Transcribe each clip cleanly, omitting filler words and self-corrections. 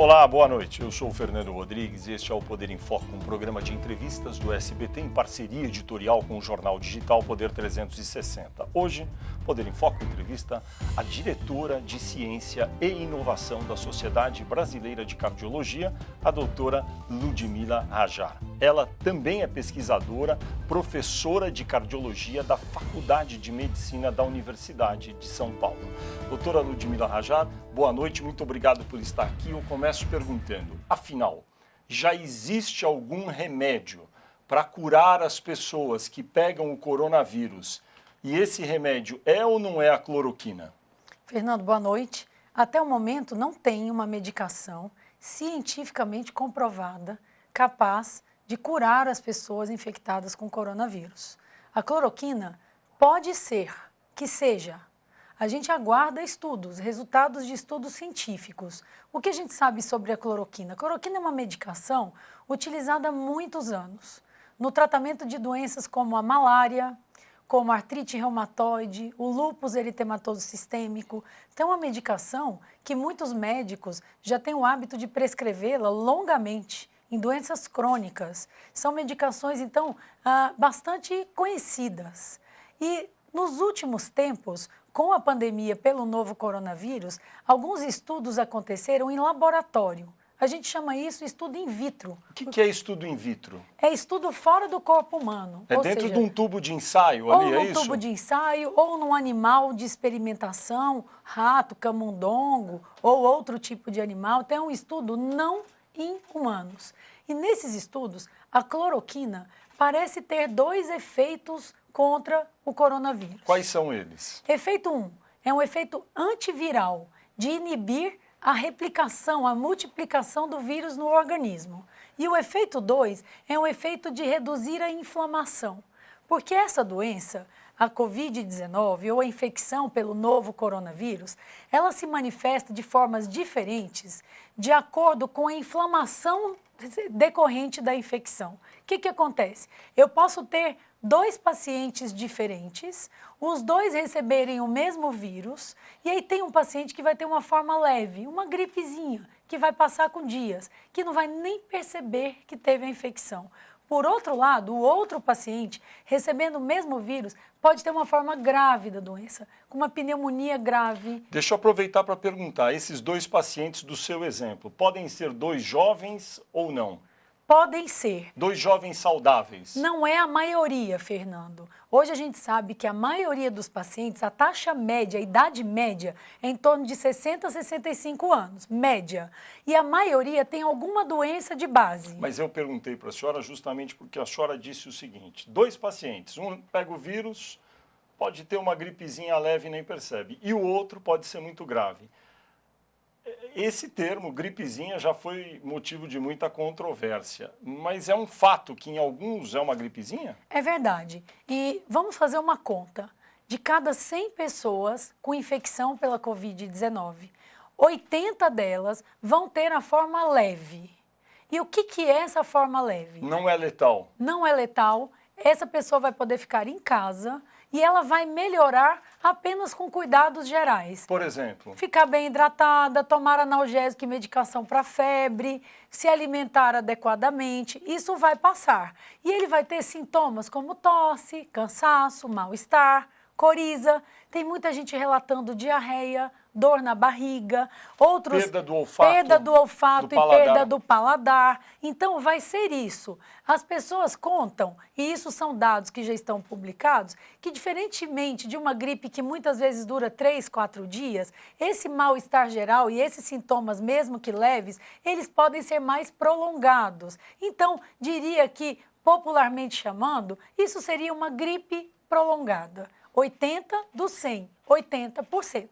Olá, boa noite. Eu sou o Fernando Rodrigues e este é o Poder em Foco, um programa de entrevistas do SBT em parceria editorial com o jornal digital Poder 360. Hoje, Poder em Foco entrevista a diretora de Ciência e Inovação da Sociedade Brasileira de Cardiologia, a doutora Ludmila Rajar. Ela também é pesquisadora, professora de cardiologia da Faculdade de Medicina da Universidade de São Paulo. Doutora Ludmila Rajar, boa noite, muito obrigado por estar aqui. Eu começo perguntando, afinal, já existe algum remédio para curar as pessoas que pegam o coronavírus? E esse remédio é ou não é a cloroquina? Fernando, boa noite. Até o momento não tem uma medicação cientificamente comprovada capaz de curar as pessoas infectadas com coronavírus. A cloroquina pode ser que seja. A gente aguarda estudos, resultados de estudos científicos. O que a gente sabe sobre a cloroquina? A cloroquina é uma medicação utilizada há muitos anos no tratamento de doenças como a malária, como a artrite reumatoide, o lúpus eritematoso sistêmico. Então, é uma medicação que muitos médicos já têm o hábito de prescrevê-la longamente em doenças crônicas. São medicações, então, bastante conhecidas. E, nos últimos tempos, com a pandemia pelo novo coronavírus, alguns estudos aconteceram em laboratório. A gente chama isso estudo in vitro. O que é estudo in vitro? É estudo fora do corpo humano. É dentro de um tubo de ensaio ali, é isso? Ou num tubo de ensaio, ou num animal de experimentação, rato, camundongo, ou outro tipo de animal. Então, é um estudo não em humanos. E nesses estudos, a cloroquina parece ter dois efeitos contra o coronavírus. Quais são eles? Efeito 1 é um efeito antiviral de inibir a replicação, a multiplicação do vírus no organismo. E o efeito 2 é um efeito de reduzir a inflamação. Porque essa doença, a Covid-19 ou a infecção pelo novo coronavírus, ela se manifesta de formas diferentes de acordo com a inflamação decorrente da infecção. O que acontece? Eu posso ter dois pacientes diferentes, os dois receberem o mesmo vírus, e aí tem um paciente que vai ter uma forma leve, uma gripezinha, que vai passar com dias, que não vai nem perceber que teve a infecção. Por outro lado, o outro paciente, recebendo o mesmo vírus, pode ter uma forma grave da doença, com uma pneumonia grave. Deixa eu aproveitar para perguntar, esses dois pacientes do seu exemplo, podem ser dois jovens ou não? Podem ser. Dois jovens saudáveis? Não é a maioria, Fernando. Hoje a gente sabe que a maioria dos pacientes, a taxa média, a idade média, é em torno de 60 a 65 anos, média. E a maioria tem alguma doença de base. Mas eu perguntei para a senhora justamente porque a senhora disse o seguinte, dois pacientes, um pega o vírus, pode ter uma gripezinha leve e nem percebe, e o outro pode ser muito grave. Esse termo, gripezinha, já foi motivo de muita controvérsia, mas é um fato que em alguns é uma gripezinha? É verdade. E vamos fazer uma conta. De cada 100 pessoas com infecção pela Covid-19, 80 delas vão ter a forma leve. E o que é essa forma leve? Não é letal. Não é letal. Essa pessoa vai poder ficar em casa e ela vai melhorar apenas com cuidados gerais. Por exemplo? Ficar bem hidratada, tomar analgésico e medicação para febre, se alimentar adequadamente, isso vai passar. E ele vai ter sintomas como tosse, cansaço, mal-estar, coriza. Tem muita gente relatando diarreia, dor na barriga, outros perda do olfato e perda do paladar. Então, vai ser isso. As pessoas contam, e isso são dados que já estão publicados, que diferentemente de uma gripe que muitas vezes dura 3, 4 dias, esse mal-estar geral e esses sintomas, mesmo que leves, eles podem ser mais prolongados. Então, diria que, popularmente chamando, isso seria uma gripe prolongada. 80 dos 100, 80%.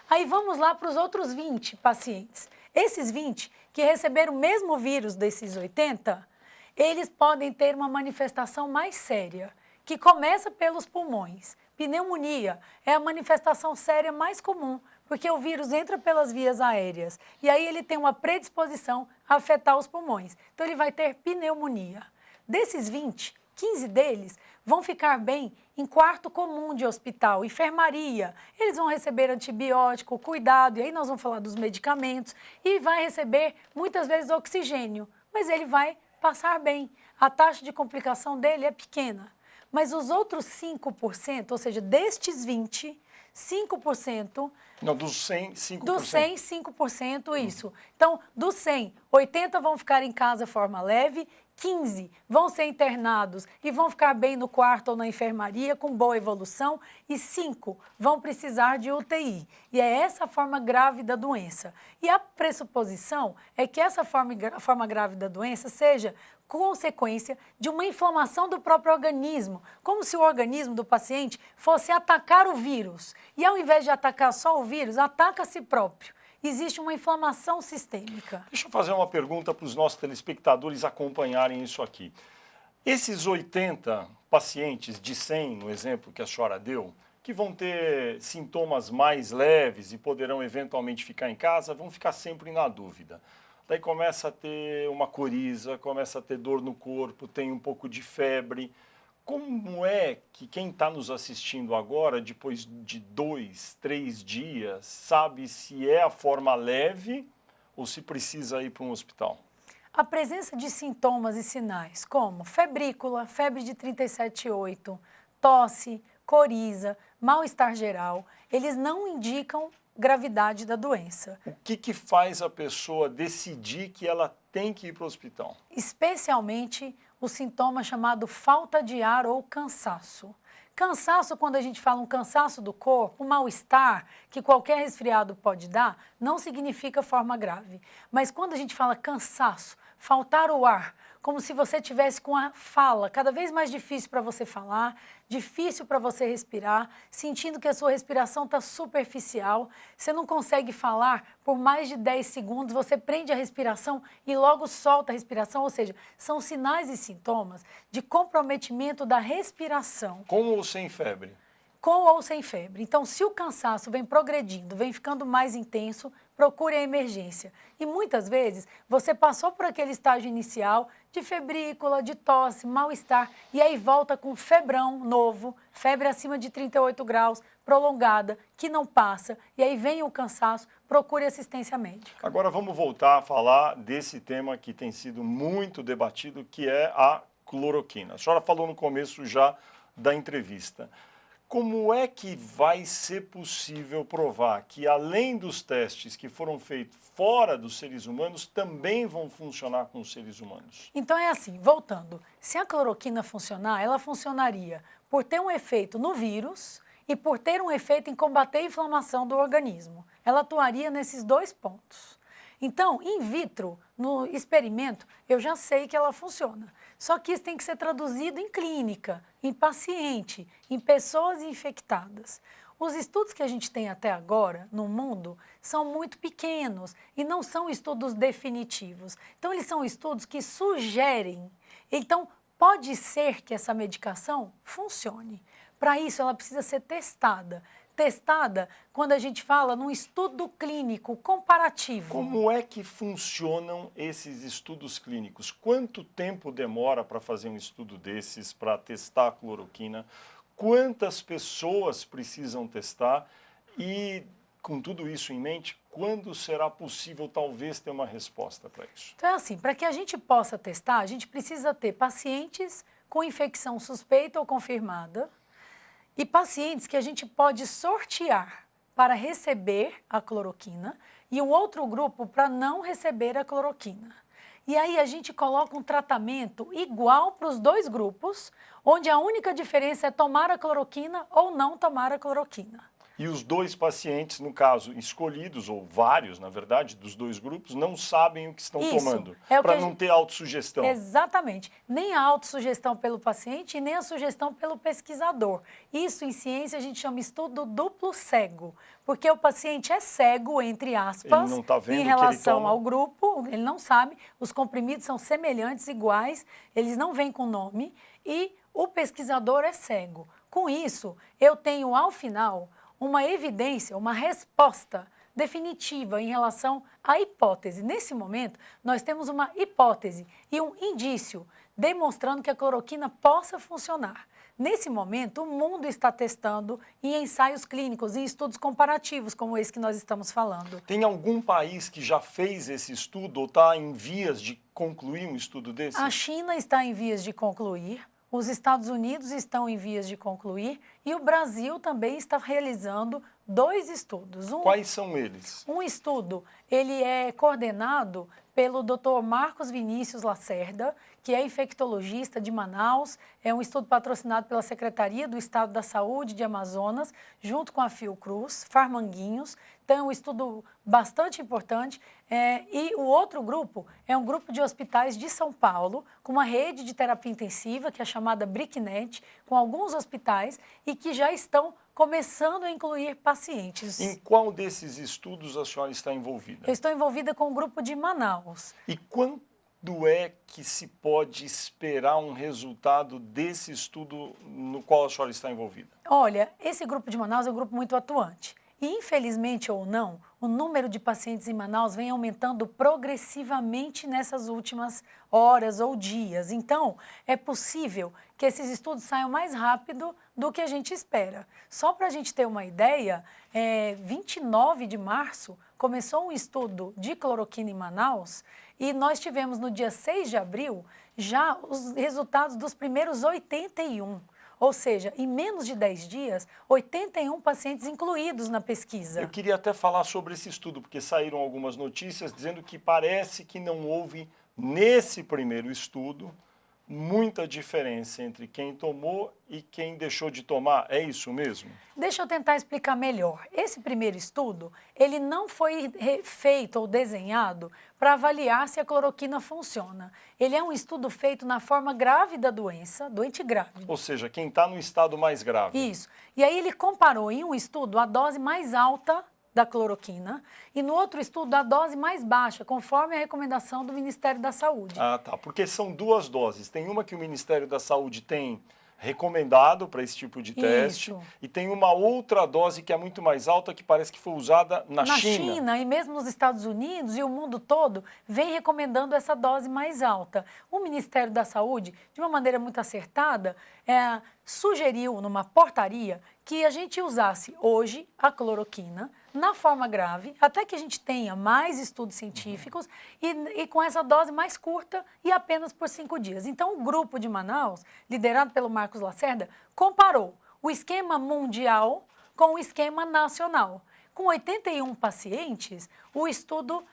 Aí vamos lá para os outros 20 pacientes. Esses 20 que receberam o mesmo vírus desses 80, eles podem ter uma manifestação mais séria, que começa pelos pulmões. Pneumonia é a manifestação séria mais comum, porque o vírus entra pelas vias aéreas e aí ele tem uma predisposição a afetar os pulmões. Então ele vai ter pneumonia. Desses 20, 15 deles vão ficar bem em quarto comum de hospital, enfermaria. Eles vão receber antibiótico, cuidado, e aí nós vamos falar dos medicamentos, e vai receber muitas vezes oxigênio, mas ele vai passar bem. A taxa de complicação dele é pequena. Mas os outros 5%, ou seja, destes 20%, 5%... Não, dos 100, 5%. Dos 100, 5%, isso. Então, dos 100, 80 vão ficar em casa de forma leve, 15 vão ser internados e vão ficar bem no quarto ou na enfermaria com boa evolução e 5 vão precisar de UTI. E é essa a forma grave da doença. E a pressuposição é que essa forma grave da doença seja consequência de uma inflamação do próprio organismo, como se o organismo do paciente fosse atacar o vírus. E ao invés de atacar só o vírus, ataca a si próprio. Existe uma inflamação sistêmica. Deixa eu fazer uma pergunta para os nossos telespectadores acompanharem isso aqui. Esses 80 pacientes de 100, no exemplo que a senhora deu, que vão ter sintomas mais leves e poderão eventualmente ficar em casa, vão ficar sempre na dúvida. Daí começa a ter uma coriza, começa a ter dor no corpo, tem um pouco de febre. Como é que quem está nos assistindo agora, depois de 2, 3 dias, sabe se é a forma leve ou se precisa ir para um hospital? A presença de sintomas e sinais como febrícula, febre de 37,8, tosse, coriza, mal-estar geral, eles não indicam gravidade da doença. O que faz a pessoa decidir que ela tem que ir para o hospital? Especialmente o sintoma chamado falta de ar ou cansaço. Cansaço, quando a gente fala um cansaço do corpo, um mal-estar que qualquer resfriado pode dar, não significa forma grave. Mas quando a gente fala cansaço, faltar o ar, como se você tivesse com a fala cada vez mais difícil para você falar, difícil para você respirar, sentindo que a sua respiração está superficial, você não consegue falar por mais de 10 segundos, você prende a respiração e logo solta a respiração, ou seja, são sinais e sintomas de comprometimento da respiração. Com ou sem febre? Com ou sem febre. Então, se o cansaço vem progredindo, vem ficando mais intenso, procure a emergência. E muitas vezes você passou por aquele estágio inicial de febrícula, de tosse, mal-estar, e aí volta com febrão novo, febre acima de 38 graus, prolongada, que não passa, e aí vem o cansaço, procure assistência médica. Agora vamos voltar a falar desse tema que tem sido muito debatido, que é a cloroquina. A senhora falou no começo já da entrevista. Como é que vai ser possível provar que, além dos testes que foram feitos fora dos seres humanos, também vão funcionar com os seres humanos? Então é assim, voltando, se a cloroquina funcionar, ela funcionaria por ter um efeito no vírus e por ter um efeito em combater a inflamação do organismo. Ela atuaria nesses dois pontos. Então, in vitro, no experimento, eu já sei que ela funciona. Só que isso tem que ser traduzido em clínica, em paciente, em pessoas infectadas. Os estudos que a gente tem até agora no mundo são muito pequenos e não são estudos definitivos. Então, eles são estudos que sugerem. Então, pode ser que essa medicação funcione. Para isso, ela precisa ser testada. Testada quando a gente fala num estudo clínico comparativo. Como é que funcionam esses estudos clínicos? Quanto tempo demora para fazer um estudo desses, para testar a cloroquina? Quantas pessoas precisam testar? E, com tudo isso em mente, quando será possível talvez ter uma resposta para isso? Então é assim, para que a gente possa testar, a gente precisa ter pacientes com infecção suspeita ou confirmada, e pacientes que a gente pode sortear para receber a cloroquina e um outro grupo para não receber a cloroquina. E aí a gente coloca um tratamento igual para os dois grupos, onde a única diferença é tomar a cloroquina ou não tomar a cloroquina. E os dois pacientes, no caso, escolhidos, ou vários, na verdade, dos dois grupos, não sabem o que estão tomando, para não ter autossugestão. Exatamente. Nem a autossugestão pelo paciente e nem a sugestão pelo pesquisador. Isso, em ciência, a gente chama estudo duplo cego, porque o paciente é cego, entre aspas, ele não tá vendo em relação ao grupo, ele não sabe, os comprimidos são semelhantes, iguais, eles não vêm com nome, e o pesquisador é cego. Com isso, eu tenho, ao final, uma evidência, uma resposta definitiva em relação à hipótese. Nesse momento, nós temos uma hipótese e um indício demonstrando que a cloroquina possa funcionar. Nesse momento, o mundo está testando em ensaios clínicos e estudos comparativos, como esse que nós estamos falando. Tem algum país que já fez esse estudo ou está em vias de concluir um estudo desse? A China está em vias de concluir, os Estados Unidos estão em vias de concluir e o Brasil também está realizando 2 estudos. Quais são eles? Um estudo, ele é coordenado pelo Dr. Marcos Vinícius Lacerda, que é infectologista de Manaus. É um estudo patrocinado pela Secretaria do Estado da Saúde de Amazonas, junto com a Fiocruz, Farmanguinhos. Então, é um estudo bastante importante. E o outro grupo é um grupo de hospitais de São Paulo, com uma rede de terapia intensiva, que é chamada BRICNET, com alguns hospitais e que já estão começando a incluir pacientes. Em qual desses estudos a senhora está envolvida? Eu estou envolvida com o grupo de Manaus. E quando é que se pode esperar um resultado desse estudo no qual a senhora está envolvida? Olha, esse grupo de Manaus é um grupo muito atuante. E, infelizmente ou não, o número de pacientes em Manaus vem aumentando progressivamente nessas últimas horas ou dias. Então, é possível que esses estudos saiam mais rápido do que a gente espera. Só para a gente ter uma ideia, 29 de março começou um estudo de cloroquina em Manaus e nós tivemos no dia 6 de abril já os resultados dos primeiros 81. Ou seja, em menos de 10 dias, 81 pacientes incluídos na pesquisa. Eu queria até falar sobre esse estudo, porque saíram algumas notícias dizendo que parece que não houve, nesse primeiro estudo, muita diferença entre quem tomou e quem deixou de tomar. É isso mesmo? Deixa eu tentar explicar melhor. Esse primeiro estudo, ele não foi feito ou desenhado para avaliar se a cloroquina funciona. Ele é um estudo feito na forma grave da doença, doente grave. Ou seja, quem está no estado mais grave. Isso. E aí ele comparou em um estudo a dose mais alta da cloroquina e no outro estudo a dose mais baixa, conforme a recomendação do Ministério da Saúde. Ah, tá. Porque são 2 doses. Tem uma que o Ministério da Saúde tem recomendado para esse tipo de teste e tem uma outra dose que é muito mais alta que parece que foi usada na China. Na China e mesmo nos Estados Unidos e o mundo todo vem recomendando essa dose mais alta. O Ministério da Saúde, de uma maneira muito acertada, sugeriu numa portaria que a gente usasse hoje a cloroquina na forma grave, até que a gente tenha mais estudos científicos e com essa dose mais curta e apenas por 5 dias. Então, o grupo de Manaus, liderado pelo Marcos Lacerda, comparou o esquema mundial com o esquema nacional. Com 81 pacientes, o estudo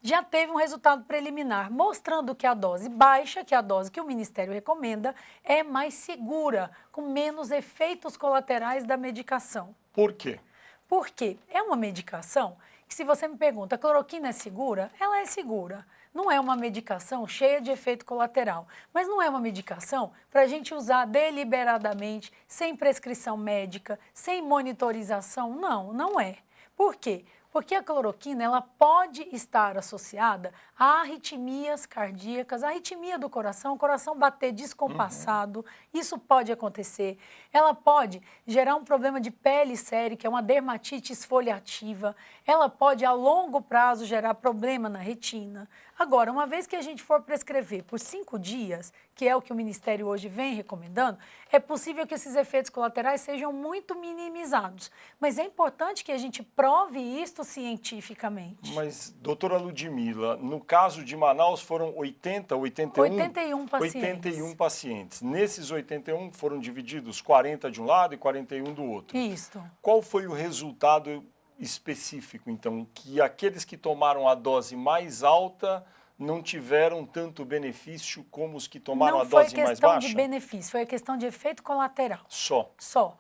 já teve um resultado preliminar, mostrando que a dose baixa, que é a dose que o Ministério recomenda, é mais segura, com menos efeitos colaterais da medicação. Por quê? Porque é uma medicação que, se você me pergunta, a cloroquina é segura? Ela é segura. Não é uma medicação cheia de efeito colateral, mas não é uma medicação para a gente usar deliberadamente, sem prescrição médica, sem monitorização. Não, não é. Por quê? Porque a cloroquina ela pode estar associada a arritmias cardíacas, a arritmia do coração, o coração bater descompassado, isso pode acontecer. Ela pode gerar um problema de pele sério, que é uma dermatite esfoliativa. Ela pode, a longo prazo, gerar problema na retina. Agora, uma vez que a gente for prescrever por 5 dias, que é o que o Ministério hoje vem recomendando, é possível que esses efeitos colaterais sejam muito minimizados. Mas é importante que a gente prove isso cientificamente. Mas, doutora Ludmila, no caso de Manaus foram 81 pacientes. 81 pacientes. Nesses 81 foram divididos 40 de um lado e 41 do outro. Isso. Qual foi o resultado específico, então, que aqueles que tomaram a dose mais alta não tiveram tanto benefício como os que tomaram a dose mais baixa? Não foi questão de benefício, foi questão de efeito colateral. Só? Só.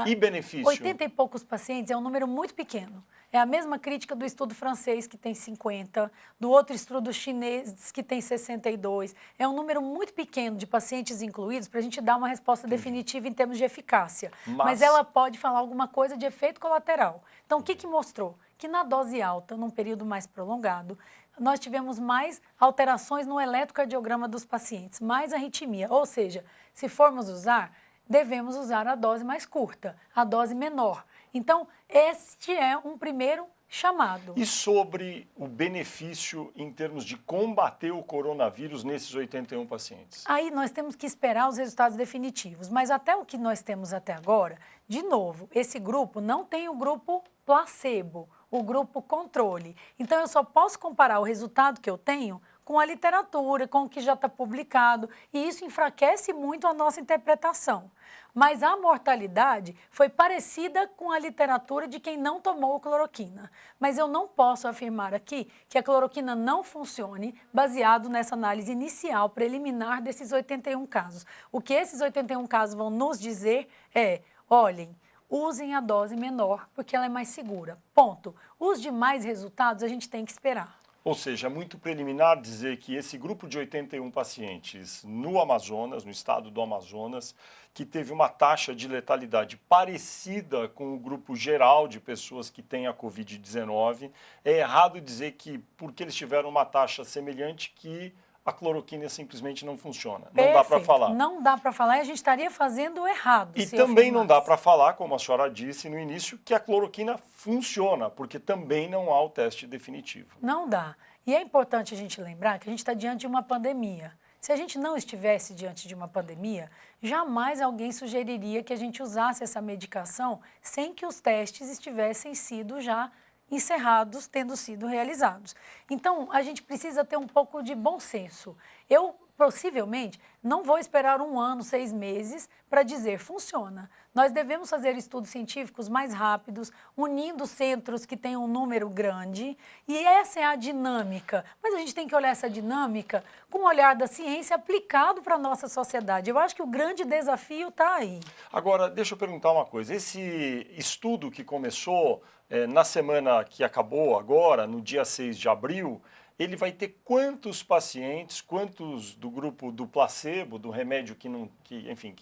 E benefício? 80 e poucos pacientes é um número muito pequeno. É a mesma crítica do estudo francês, que tem 50, do outro estudo chinês, que tem 62. É um número muito pequeno de pacientes incluídos para a gente dar uma resposta definitiva em termos de eficácia. Mas ela pode falar alguma coisa de efeito colateral. Então, o que mostrou? Que na dose alta, num período mais prolongado, nós tivemos mais alterações no eletrocardiograma dos pacientes, mais arritmia. Ou seja, se formos usar, devemos usar a dose mais curta, a dose menor. Então, este é um primeiro chamado. E sobre o benefício em termos de combater o coronavírus nesses 81 pacientes? Aí nós temos que esperar os resultados definitivos, mas até o que nós temos até agora, de novo, esse grupo não tem o grupo placebo, o grupo controle. Então eu só posso comparar o resultado que eu tenho com a literatura, com o que já está publicado, e isso enfraquece muito a nossa interpretação. Mas a mortalidade foi parecida com a literatura de quem não tomou cloroquina. Mas eu não posso afirmar aqui que a cloroquina não funcione baseado nessa análise inicial, preliminar desses 81 casos. O que esses 81 casos vão nos dizer é, olhem, usem a dose menor, porque ela é mais segura. Ponto. Os demais resultados a gente tem que esperar. Ou seja, é muito preliminar dizer que esse grupo de 81 pacientes no Amazonas, no estado do Amazonas, que teve uma taxa de letalidade parecida com o grupo geral de pessoas que têm a Covid-19, é errado dizer que, porque eles tiveram uma taxa semelhante, que a cloroquina simplesmente não funciona. Não dá para falar. Não dá para falar e a gente estaria fazendo errado. E também não dá para falar, como a senhora disse no início, que a cloroquina funciona, porque também não há o teste definitivo. Não dá. E é importante a gente lembrar que a gente está diante de uma pandemia. Se a gente não estivesse diante de uma pandemia, jamais alguém sugeriria que a gente usasse essa medicação sem que os testes estivessem sido já encerrados, tendo sido realizados. Então, a gente precisa ter um pouco de bom senso. Eu, possivelmente, não vou esperar 1 ano, 6 meses para dizer funciona. Nós devemos fazer estudos científicos mais rápidos, unindo centros que têm um número grande, e essa é a dinâmica. Mas a gente tem que olhar essa dinâmica com o olhar da ciência aplicado para a nossa sociedade. Eu acho que o grande desafio está aí. Agora, deixa eu perguntar uma coisa. Esse estudo que começou na semana que acabou agora, no dia 6 de abril, ele vai ter quantos pacientes, quantos do grupo do placebo, do remédio que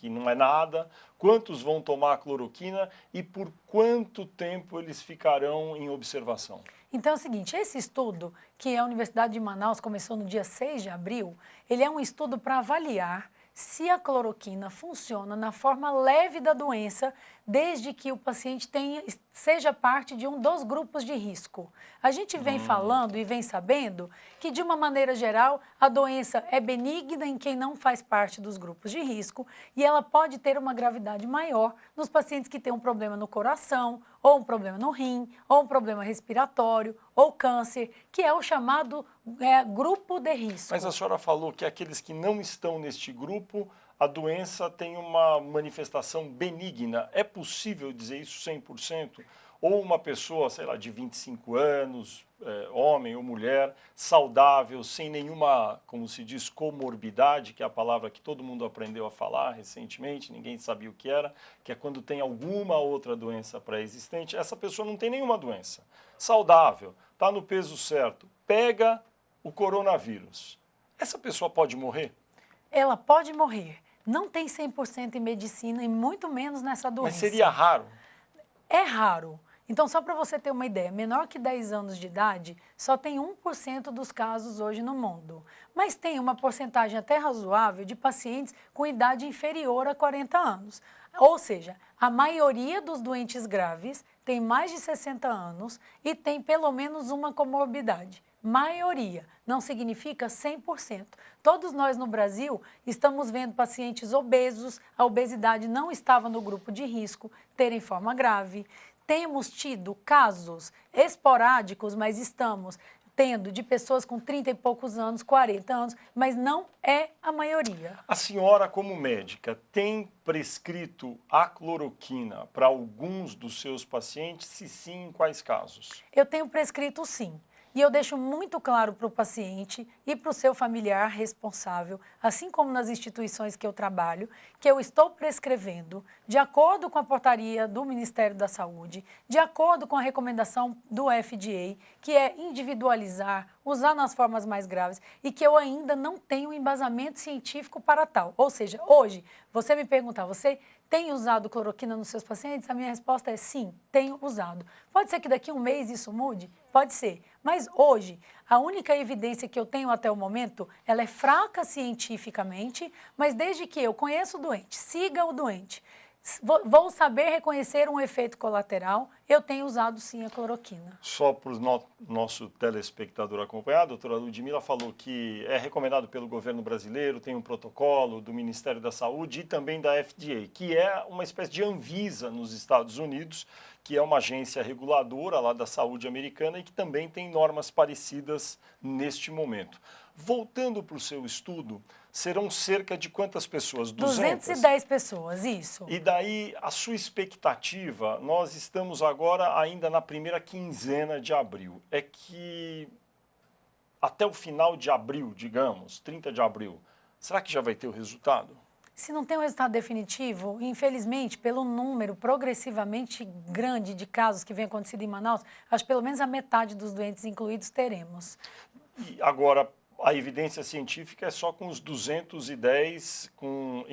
não é nada, quantos vão tomar a cloroquina e por quanto tempo eles ficarão em observação? Então é o seguinte, esse estudo que a Universidade de Manaus começou no dia 6 de abril, ele é um estudo para avaliar se a cloroquina funciona na forma leve da doença, desde que o paciente seja parte de um dos grupos de risco. A gente vem falando e vem sabendo que, de uma maneira geral, a doença é benigna em quem não faz parte dos grupos de risco e ela pode ter uma gravidade maior nos pacientes que têm um problema no coração, ou um problema no rim, ou um problema respiratório, ou câncer, que é o chamado grupo de risco. Mas a senhora falou que aqueles que não estão neste grupo, a doença tem uma manifestação benigna. É possível dizer isso 100%? Ou uma pessoa, sei lá, de 25 anos, homem ou mulher, saudável, sem nenhuma, como se diz, comorbidade, que é a palavra que todo mundo aprendeu a falar recentemente, ninguém sabia o que era, que é quando tem alguma outra doença pré-existente. Essa pessoa não tem nenhuma doença. Saudável, está no peso certo, pega o coronavírus. Essa pessoa pode morrer? Ela pode morrer. Não tem 100% em medicina e muito menos nessa doença. Mas seria raro? É raro. Então, só para você ter uma ideia, menor que 10 anos de idade, só tem 1% dos casos hoje no mundo. Mas tem uma porcentagem até razoável de pacientes com idade inferior a 40 anos. Ou seja, a maioria dos doentes graves tem mais de 60 anos e tem pelo menos uma comorbidade. Maioria, não significa 100%. Todos nós no Brasil estamos vendo pacientes obesos, a obesidade não estava no grupo de risco, terem forma grave. Temos tido casos esporádicos, mas estamos tendo de pessoas com 30 e poucos anos, 40 anos, mas não é a maioria. A senhora, como médica, tem prescrito a cloroquina para alguns dos seus pacientes? Se sim, em quais casos? Eu tenho prescrito sim. E eu deixo muito claro para o paciente e para o seu familiar responsável, assim como nas instituições que eu trabalho, que eu estou prescrevendo, de acordo com a portaria do Ministério da Saúde, de acordo com a recomendação do FDA, que é individualizar, usar nas formas mais graves, e que eu ainda não tenho embasamento científico para tal. Ou seja, hoje, você me perguntar, você tem usado cloroquina nos seus pacientes? A minha resposta é sim, tenho usado. Pode ser que daqui a 1 mês isso mude? Pode ser. Mas hoje, a única evidência que eu tenho até o momento, ela é fraca cientificamente, mas desde que eu conheça o doente, siga o doente, Vou saber reconhecer um efeito colateral, eu tenho usado sim a cloroquina. Só para o nosso telespectador acompanhar, a doutora Ludmila falou que é recomendado pelo governo brasileiro, tem um protocolo do Ministério da Saúde e também da FDA, que é uma espécie de Anvisa nos Estados Unidos, que é uma agência reguladora lá da saúde americana e que também tem normas parecidas neste momento. Voltando para o seu estudo, serão cerca de quantas pessoas? 210 pessoas, isso. E daí, a sua expectativa, nós estamos agora ainda na primeira quinzena de abril, é que até o final de abril, digamos, 30 de abril, será que já vai ter o resultado? Se não tem um resultado definitivo, infelizmente, pelo número progressivamente grande de casos que vem acontecendo em Manaus, acho que pelo menos a metade dos doentes incluídos teremos. E agora, a evidência científica é só com os 210, com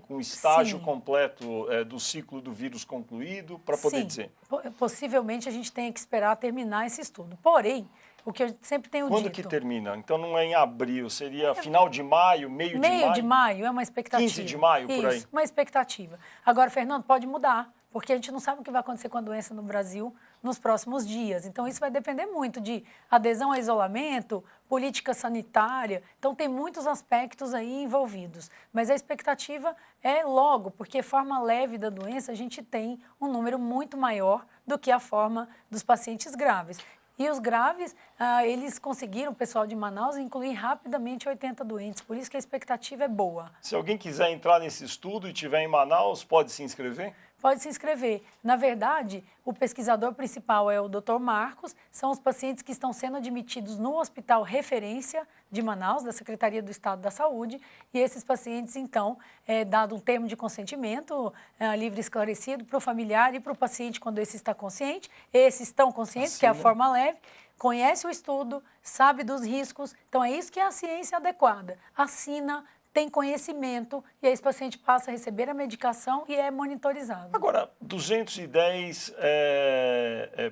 o estágio Sim. completo do ciclo do vírus concluído, para poder dizer. Possivelmente a gente tem que esperar terminar esse estudo. Porém, o que eu sempre tenho Quando dito... que termina? Então não é em abril, seria final de maio, meio de maio? Meio de maio é uma expectativa. 15 de maio, por aí. Isso, uma expectativa. Agora, Fernando, pode mudar, porque a gente não sabe o que vai acontecer com a doença no Brasil nos próximos dias. Então, isso vai depender muito de adesão a isolamento, política sanitária. Então, tem muitos aspectos aí envolvidos. Mas a expectativa é logo, porque forma leve da doença, a gente tem um número muito maior do que a forma dos pacientes graves. E os graves, eles conseguiram, o pessoal de Manaus, incluir rapidamente 80 doentes. Por isso que a expectativa é boa. Se alguém quiser entrar nesse estudo e estiver em Manaus, pode se inscrever? Pode se inscrever. Na verdade, o pesquisador principal é o Dr. Marcos, são os pacientes que estão sendo admitidos no Hospital Referência de Manaus, da Secretaria do Estado da Saúde, e esses pacientes, então, dado um termo de consentimento livre e esclarecido para o familiar e para o paciente quando esse está consciente, esses estão conscientes, Assim, que é a forma leve, conhece o estudo, sabe dos riscos, então é isso que é a ciência adequada. Assina, tem conhecimento e aí esse paciente passa a receber a medicação e é monitorizado. Agora, 210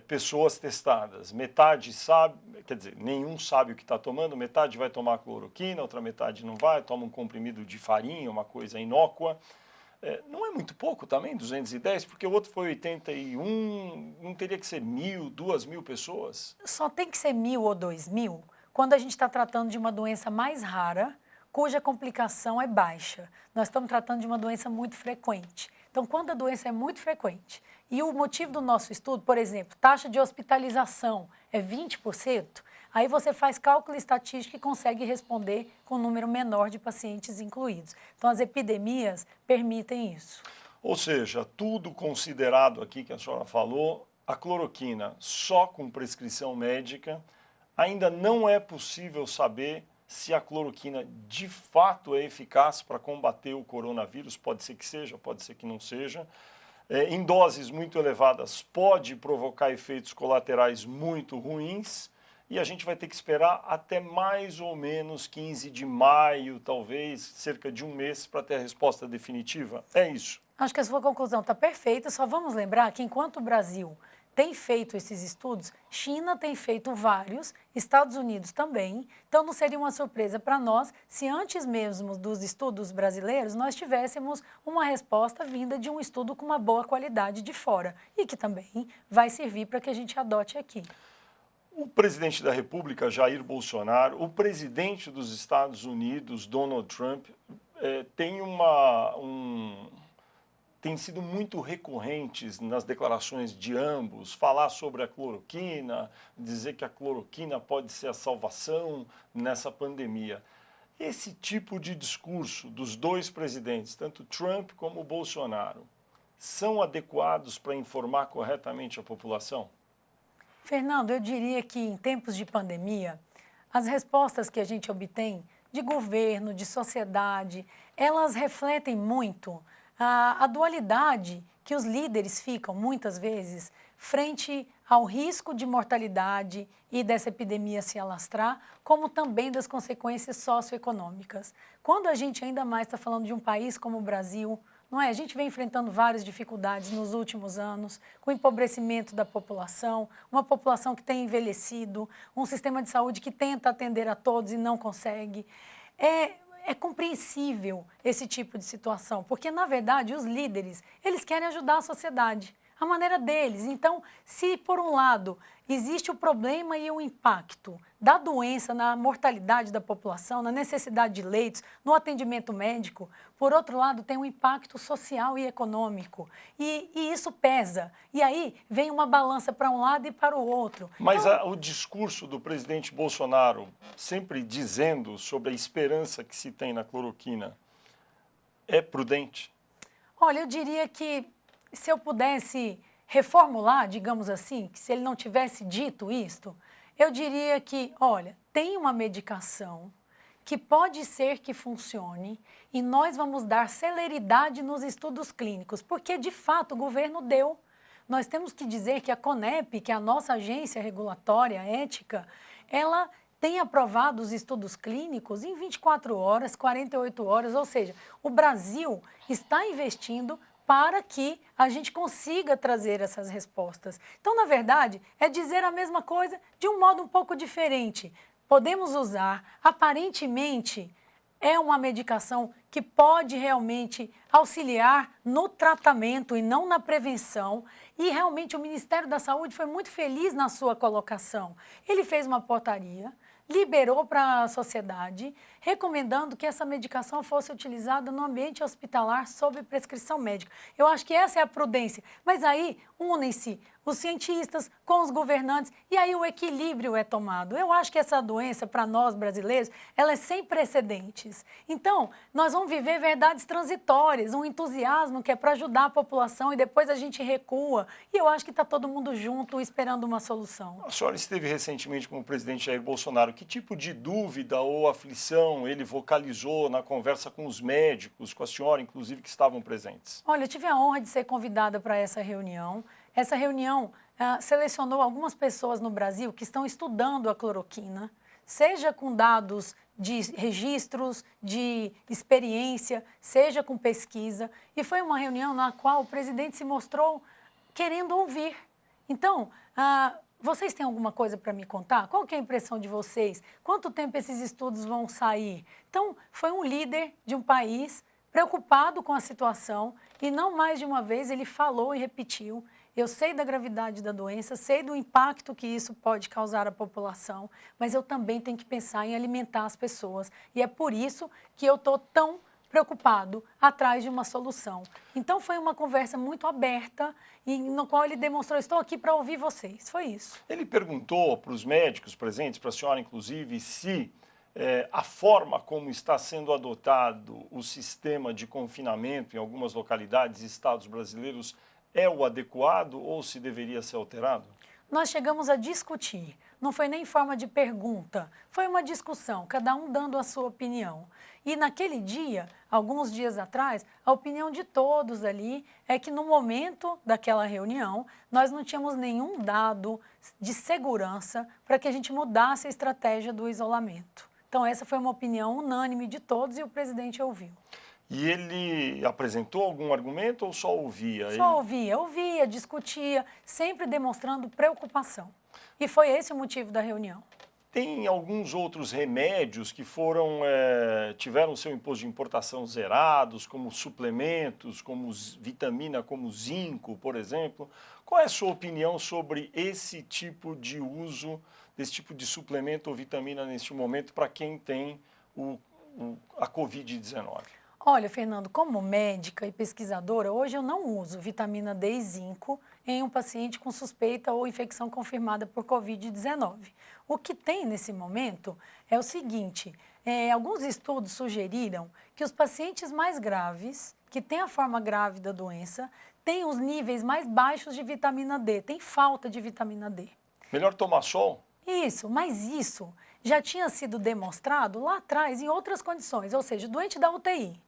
pessoas testadas, metade sabe, quer dizer, nenhum sabe o que está tomando, metade vai tomar cloroquina, outra metade não vai, toma um comprimido de farinha, uma coisa inócua. Não é muito pouco também, 210, porque o outro foi 81, não teria que ser 1.000, 2.000 pessoas? Só tem que ser 1.000 ou 2.000 quando a gente está tratando de uma doença mais rara, cuja complicação é baixa. Nós estamos tratando de uma doença muito frequente. Então, quando a doença é muito frequente e o motivo do nosso estudo, por exemplo, taxa de hospitalização é 20%, aí você faz cálculo estatístico e consegue responder com um número menor de pacientes incluídos. Então, as epidemias permitem isso. Ou seja, tudo considerado aqui que a senhora falou, a cloroquina só com prescrição médica, ainda não é possível saber se a cloroquina de fato é eficaz para combater o coronavírus, pode ser que seja, pode ser que não seja. Em doses muito elevadas pode provocar efeitos colaterais muito ruins e a gente vai ter que esperar até mais ou menos 15 de maio, talvez, cerca de um mês, para ter a resposta definitiva. É isso. Acho que a sua conclusão está perfeita, só vamos lembrar que enquanto o Brasil tem feito esses estudos, China tem feito vários, Estados Unidos também. Então, não seria uma surpresa para nós se antes mesmo dos estudos brasileiros nós tivéssemos uma resposta vinda de um estudo com uma boa qualidade de fora e que também vai servir para que a gente adote aqui. O presidente da República, Jair Bolsonaro, o presidente dos Estados Unidos, Donald Trump, têm sido muito recorrentes nas declarações de ambos, falar sobre a cloroquina, dizer que a cloroquina pode ser a salvação nessa pandemia. Esse tipo de discurso dos dois presidentes, tanto Trump como Bolsonaro, são adequados para informar corretamente a população? Fernando, eu diria que em tempos de pandemia, as respostas que a gente obtém de governo, de sociedade, elas refletem muito a dualidade que os líderes ficam, muitas vezes, frente ao risco de mortalidade e dessa epidemia se alastrar, como também das consequências socioeconômicas. Quando a gente ainda mais está falando de um país como o Brasil, não é? A gente vem enfrentando várias dificuldades nos últimos anos, com o empobrecimento da população, uma população que tem envelhecido, um sistema de saúde que tenta atender a todos e não consegue. é compreensível esse tipo de situação, porque, na verdade, os líderes, eles querem ajudar a sociedade, a maneira deles. Então, se, por um lado, existe o problema e o impacto da doença na mortalidade da população, na necessidade de leitos, no atendimento médico, por outro lado, tem um impacto social e econômico. E isso pesa. E aí vem uma balança para um lado e para o outro. Mas então, o discurso do presidente Bolsonaro, sempre dizendo sobre a esperança que se tem na cloroquina, é prudente? olha, eu diria que se eu pudesse reformular, digamos assim, que se ele não tivesse dito isto, eu diria que, olha, tem uma medicação que pode ser que funcione e nós vamos dar celeridade nos estudos clínicos, porque de fato o governo deu. Nós temos que dizer que a CONEP, que é a nossa agência regulatória ética, ela tem aprovado os estudos clínicos em 24 horas, 48 horas, ou seja, o Brasil está investindo para que a gente consiga trazer essas respostas. Então, na verdade, é dizer a mesma coisa de um modo um pouco diferente. Podemos usar, aparentemente, é uma medicação que pode realmente auxiliar no tratamento e não na prevenção. E realmente o Ministério da Saúde foi muito feliz na sua colocação. Ele fez uma portaria, liberou para a sociedade, recomendando que essa medicação fosse utilizada no ambiente hospitalar sob prescrição médica. Eu acho que essa é a prudência. Mas aí unem-se os cientistas com os governantes e aí o equilíbrio é tomado. Eu acho que essa doença, para nós brasileiros, ela é sem precedentes. Então, nós vamos viver verdades transitórias, um entusiasmo que é para ajudar a população e depois a gente recua. E eu acho que está todo mundo junto esperando uma solução. A senhora esteve recentemente com o presidente Jair Bolsonaro. Que tipo de dúvida ou aflição ele vocalizou na conversa com os médicos, com a senhora, inclusive, que estavam presentes? Olha, eu tive a honra de ser convidada para essa reunião. Essa reunião selecionou algumas pessoas no Brasil que estão estudando a cloroquina, seja com dados de registros, de experiência, seja com pesquisa. E foi uma reunião na qual o presidente se mostrou querendo ouvir. Então, vocês têm alguma coisa para me contar? Qual que é a impressão de vocês? Quanto tempo esses estudos vão sair? Então, foi um líder de um país preocupado com a situação e não mais de uma vez ele falou e repetiu: eu sei da gravidade da doença, sei do impacto que isso pode causar à população, mas eu também tenho que pensar em alimentar as pessoas. E é por isso que eu estou tão preocupado atrás de uma solução. Então, foi uma conversa muito aberta e no qual ele demonstrou: estou aqui para ouvir vocês. Foi isso. Ele perguntou para os médicos presentes, para a senhora inclusive, se a forma como está sendo adotado o sistema de confinamento em algumas localidades e estados brasileiros é o adequado ou se deveria ser alterado? Nós chegamos a discutir, não foi nem em forma de pergunta, foi uma discussão, cada um dando a sua opinião. E naquele dia, alguns dias atrás, a opinião de todos ali é que no momento daquela reunião, nós não tínhamos nenhum dado de segurança para que a gente mudasse a estratégia do isolamento. Então essa foi uma opinião unânime de todos e o presidente ouviu. E ele apresentou algum argumento ou só ouvia? Só ouvia, discutia, sempre demonstrando preocupação. E foi esse o motivo da reunião. Tem alguns outros remédios que tiveram seu imposto de importação zerados, como suplementos, como vitamina, como zinco, por exemplo. Qual é a sua opinião sobre esse tipo de uso, desse tipo de suplemento ou vitamina neste momento para quem tem a Covid-19? Olha, Fernando, como médica e pesquisadora, hoje eu não uso vitamina D e zinco em um paciente com suspeita ou infecção confirmada por Covid-19. O que tem nesse momento é o seguinte: alguns estudos sugeriram que os pacientes mais graves, que têm a forma grave da doença, têm os níveis mais baixos de vitamina D, tem falta de vitamina D. Melhor tomar sol? Isso, mas isso já tinha sido demonstrado lá atrás em outras condições, ou seja, o doente da UTI.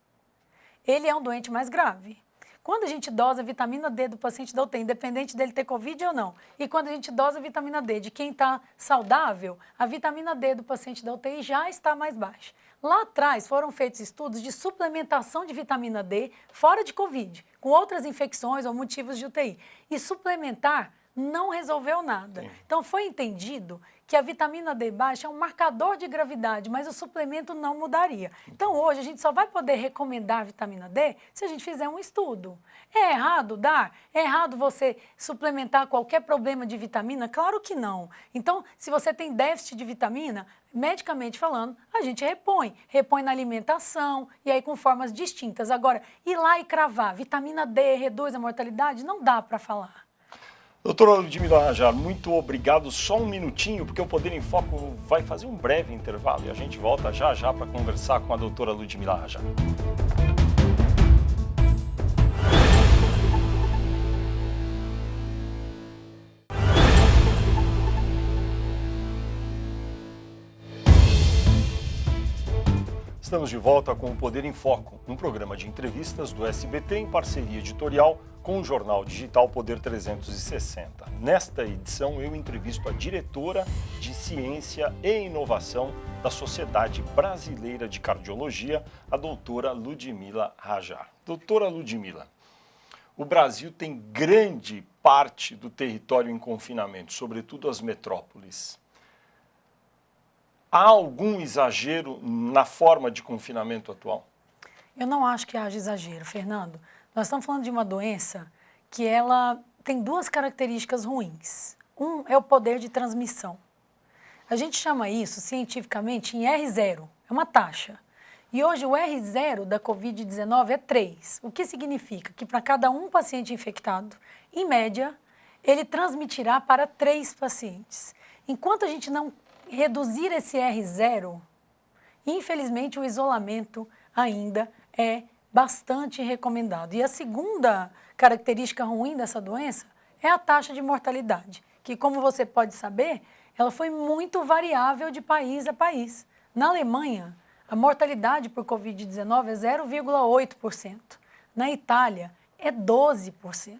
Ele é um doente mais grave. Quando a gente dosa a vitamina D do paciente da UTI, independente dele ter Covid ou não, e quando a gente dosa a vitamina D de quem está saudável, a vitamina D do paciente da UTI já está mais baixa. Lá atrás foram feitos estudos de suplementação de vitamina D fora de Covid, com outras infecções ou motivos de UTI. E suplementar não resolveu nada. Então, foi entendido que a vitamina D baixa é um marcador de gravidade, mas o suplemento não mudaria. Então, hoje, a gente só vai poder recomendar vitamina D se a gente fizer um estudo. É errado dar? É errado você suplementar qualquer problema de vitamina? Claro que não. Então, se você tem déficit de vitamina, medicamente falando, a gente repõe na alimentação e aí com formas distintas. Agora, ir lá e cravar, vitamina D reduz a mortalidade, não dá para falar. Doutora Ludmila Rajar, muito obrigado. Só um minutinho, porque o Poder em Foco vai fazer um breve intervalo e a gente volta já já para conversar com a doutora Ludmila Rajar. Estamos de volta com o Poder em Foco, um programa de entrevistas do SBT em parceria editorial com o jornal digital Poder 360. Nesta edição, eu entrevisto a diretora de Ciência e Inovação da Sociedade Brasileira de Cardiologia, a doutora Ludmila Rajar. Doutora Ludmila, o Brasil tem grande parte do território em confinamento, sobretudo as metrópoles. Há algum exagero na forma de confinamento atual? Eu não acho que haja exagero, Fernando. Nós estamos falando de uma doença que ela tem duas características ruins. Um é o poder de transmissão. A gente chama isso, cientificamente, em R0, é uma taxa. E hoje o R0 da Covid-19 é 3, o que significa que para cada um paciente infectado, em média, ele transmitirá para 3 pacientes. Enquanto a gente não reduzir esse R0, infelizmente o isolamento ainda é bastante recomendado. E a segunda característica ruim dessa doença é a taxa de mortalidade, que, como você pode saber, ela foi muito variável de país a país. Na Alemanha, a mortalidade por Covid-19 é 0,8%. Na Itália, é 12%.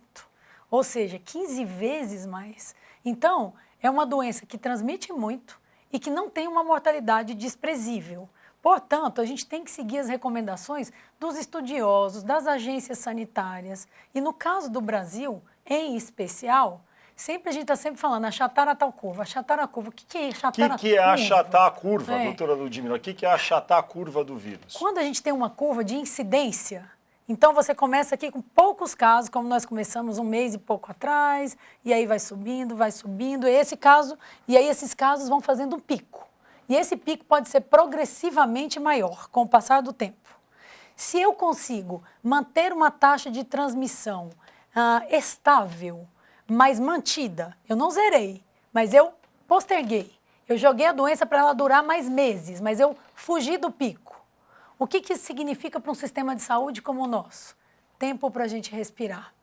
Ou seja, 15 vezes mais. Então, é uma doença que transmite muito e que não tem uma mortalidade desprezível. Portanto, a gente tem que seguir as recomendações dos estudiosos, das agências sanitárias. E no caso do Brasil, em especial, a gente está sempre falando achatar a tal curva, achatar a curva. O que é achatar a curva? O que é achatar a curva, doutora Ludmila? O que é achatar a curva do vírus? Quando a gente tem uma curva de incidência, então você começa aqui com poucos casos, como nós começamos um mês e pouco atrás, e aí vai subindo, e aí esses casos vão fazendo um pico. E esse pico pode ser progressivamente maior com o passar do tempo. Se eu consigo manter uma taxa de transmissão estável, mas mantida, eu não zerei, mas eu posterguei. Eu joguei a doença para ela durar mais meses, mas eu fugi do pico. O que isso significa para um sistema de saúde como o nosso? Tempo para a gente respirar.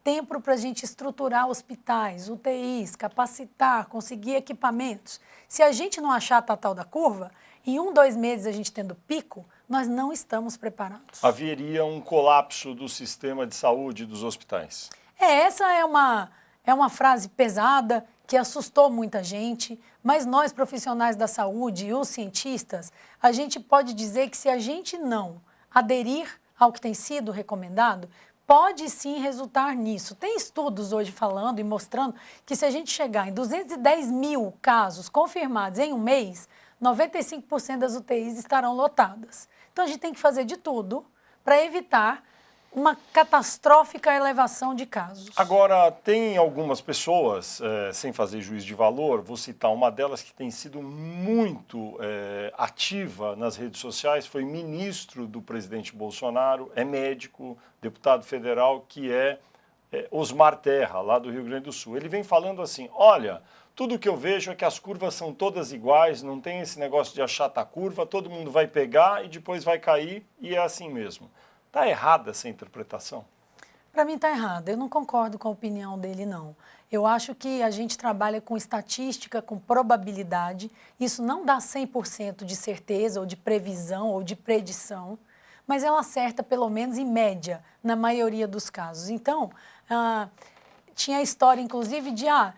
Tempo para a gente estruturar hospitais, UTIs, capacitar, conseguir equipamentos. Se a gente não achar a tal da curva, em 1, 2 meses a gente tendo pico, nós não estamos preparados. Haveria um colapso do sistema de saúde dos hospitais. Essa é uma frase pesada que assustou muita gente, mas nós, profissionais da saúde e os cientistas, a gente pode dizer que se a gente não aderir ao que tem sido recomendado, pode sim resultar nisso. Tem estudos hoje falando e mostrando que se a gente chegar em 210 mil casos confirmados em um mês, 95% das UTIs estarão lotadas. Então a gente tem que fazer de tudo para evitar uma catastrófica elevação de casos. Agora, tem algumas pessoas, sem fazer juízo de valor, vou citar uma delas que tem sido muito ativa nas redes sociais, foi ministro do presidente Bolsonaro, é médico, deputado federal, que é Osmar Terra, lá do Rio Grande do Sul. Ele vem falando assim, olha, tudo que eu vejo é que as curvas são todas iguais, não tem esse negócio de achatar a curva, todo mundo vai pegar e depois vai cair e é assim mesmo. Está errada essa interpretação? Para mim está errada. Eu não concordo com a opinião dele, não. Eu acho que a gente trabalha com estatística, com probabilidade. Isso não dá 100% de certeza, ou de previsão, ou de predição, mas ela acerta pelo menos em média, na maioria dos casos. Então, tinha a história, inclusive, de a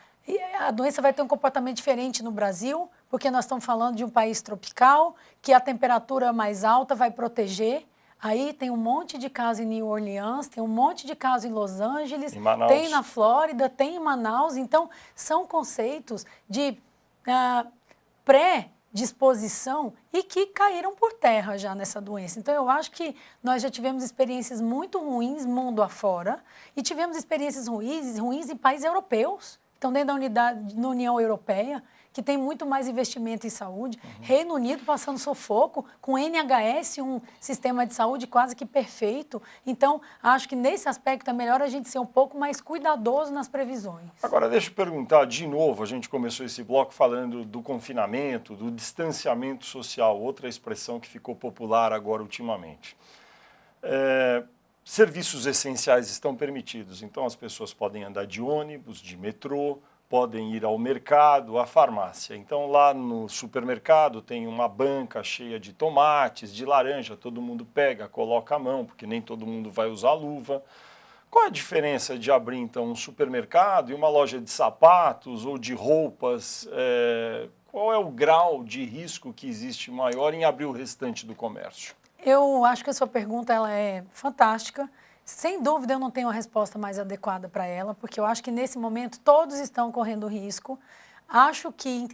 doença vai ter um comportamento diferente no Brasil, porque nós estamos falando de um país tropical, que a temperatura mais alta vai proteger. Aí tem um monte de casos em New Orleans, tem um monte de casos em Los Angeles, tem na Flórida, tem em Manaus. Então, são conceitos de pré-disposição e que caíram por terra já nessa doença. Então, eu acho que nós já tivemos experiências muito ruins mundo afora e tivemos experiências ruins em países europeus, então dentro da União Europeia, que tem muito mais investimento em saúde. Reino Unido passando sufoco, com NHS, um sistema de saúde quase que perfeito. Então, acho que nesse aspecto é melhor a gente ser um pouco mais cuidadoso nas previsões. Agora, deixa eu perguntar de novo, a gente começou esse bloco falando do confinamento, do distanciamento social, outra expressão que ficou popular agora ultimamente. Serviços essenciais estão permitidos, então as pessoas podem andar de ônibus, de metrô, podem ir ao mercado, à farmácia. Então, lá no supermercado tem uma banca cheia de tomates, de laranja, todo mundo pega, coloca a mão, porque nem todo mundo vai usar luva. Qual a diferença de abrir, então, um supermercado e uma loja de sapatos ou de roupas? Qual é o grau de risco que existe maior em abrir o restante do comércio? Eu acho que a sua pergunta ela é fantástica. Sem dúvida, eu não tenho a resposta mais adequada para ela, porque eu acho que, nesse momento, todos estão correndo risco. Acho que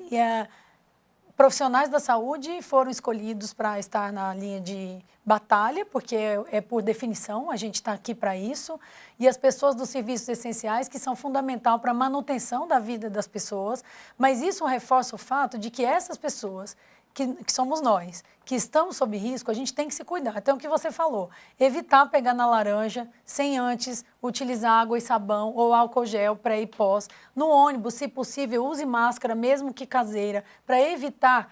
profissionais da saúde foram escolhidos para estar na linha de batalha, porque é por definição, a gente está aqui para isso. E as pessoas dos serviços essenciais, que são fundamental para a manutenção da vida das pessoas. Mas isso reforça o fato de que essas pessoas, que somos nós, que estamos sob risco, a gente tem que se cuidar. Então, o que você falou, evitar pegar na laranja sem antes utilizar água e sabão ou álcool gel pré e pós. No ônibus, se possível, use máscara, mesmo que caseira, para evitar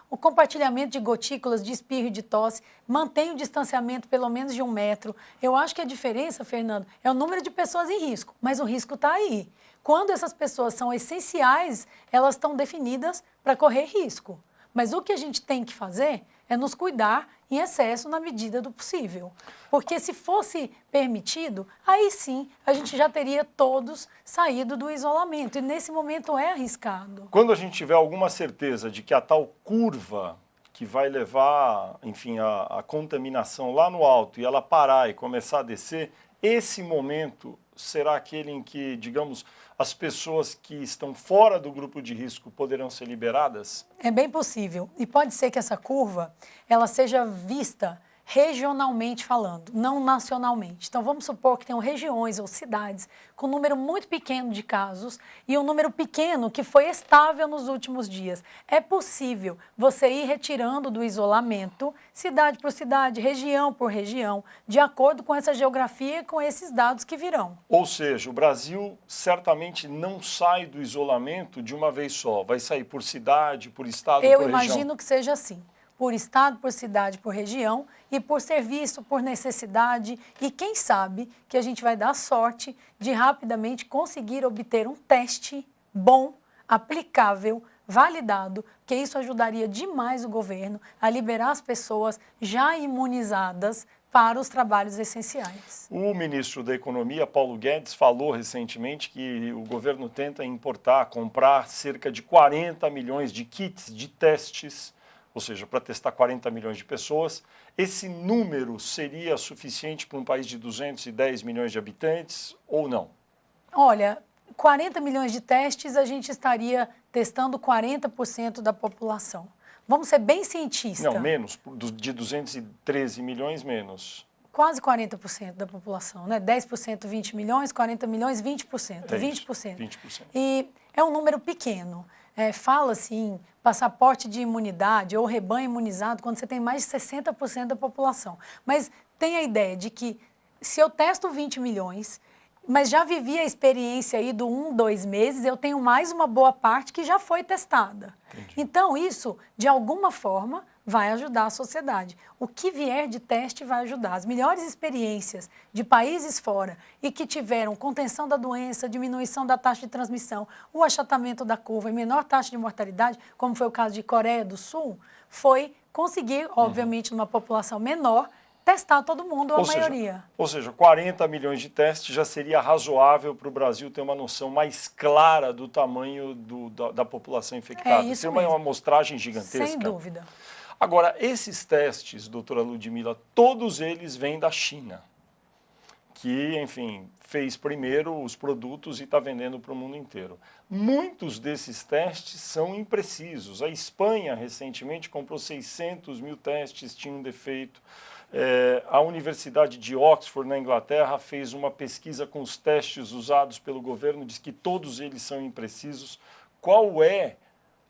o compartilhamento de gotículas, de espirro e de tosse. Mantenha o distanciamento pelo menos de 1 metro. Eu acho que a diferença, Fernando, é o número de pessoas em risco, mas o risco está aí. Quando essas pessoas são essenciais, elas estão definidas para correr risco. Mas o que a gente tem que fazer é nos cuidar em excesso na medida do possível. Porque se fosse permitido, aí sim a gente já teria todos saído do isolamento. E nesse momento é arriscado. Quando a gente tiver alguma certeza de que a tal curva que vai levar, enfim, a contaminação lá no alto e ela parar e começar a descer, esse momento será aquele em que, digamos, as pessoas que estão fora do grupo de risco poderão ser liberadas? É bem possível. E pode ser que essa curva ela seja vista regionalmente falando, não nacionalmente. Então, vamos supor que tenham regiões ou cidades com um número muito pequeno de casos e um número pequeno que foi estável nos últimos dias. É possível você ir retirando do isolamento, cidade por cidade, região por região, de acordo com essa geografia e com esses dados que virão. Ou seja, o Brasil certamente não sai do isolamento de uma vez só, vai sair por cidade, por estado, por região. Eu imagino que seja assim. Por estado, por cidade, por região e por serviço, por necessidade. E quem sabe que a gente vai dar sorte de rapidamente conseguir obter um teste bom, aplicável, validado, que isso ajudaria demais o governo a liberar as pessoas já imunizadas para os trabalhos essenciais. O ministro da Economia, Paulo Guedes, falou recentemente que o governo tenta comprar cerca de 40 milhões de kits de testes, ou seja, para testar 40 milhões de pessoas. Esse número seria suficiente para um país de 210 milhões de habitantes ou não? Olha, 40 milhões de testes, a gente estaria testando 40% da população. Vamos ser bem cientistas. Não, menos, de 213 milhões, menos. Quase 40% da população, né? 10%, 20 milhões, 40 milhões, 20%. 20%. 20%. E é um número pequeno. Fala-se em passaporte de imunidade ou rebanho imunizado quando você tem mais de 60% da população. Mas tem a ideia de que se eu testo 20 milhões, mas já vivi a experiência aí do 1, 2 meses, eu tenho mais uma boa parte que já foi testada. Entendi. Então, isso, de alguma forma, vai ajudar a sociedade. O que vier de teste vai ajudar. As melhores experiências de países fora e que tiveram contenção da doença, diminuição da taxa de transmissão, o achatamento da curva e menor taxa de mortalidade, como foi o caso de Coreia do Sul, foi conseguir, obviamente, numa população menor, testar todo mundo, a maioria. Ou seja, 40 milhões de testes já seria razoável para o Brasil ter uma noção mais clara do tamanho da população infectada. Isso ter uma amostragem gigantesca. Sem dúvida. Agora, esses testes, doutora Ludmila, todos eles vêm da China, que, enfim, fez primeiro os produtos e está vendendo para o mundo inteiro. Muitos desses testes são imprecisos. A Espanha, recentemente, comprou 600 mil testes, tinha um defeito. A Universidade de Oxford, na Inglaterra, fez uma pesquisa com os testes usados pelo governo, diz que todos eles são imprecisos. Qual é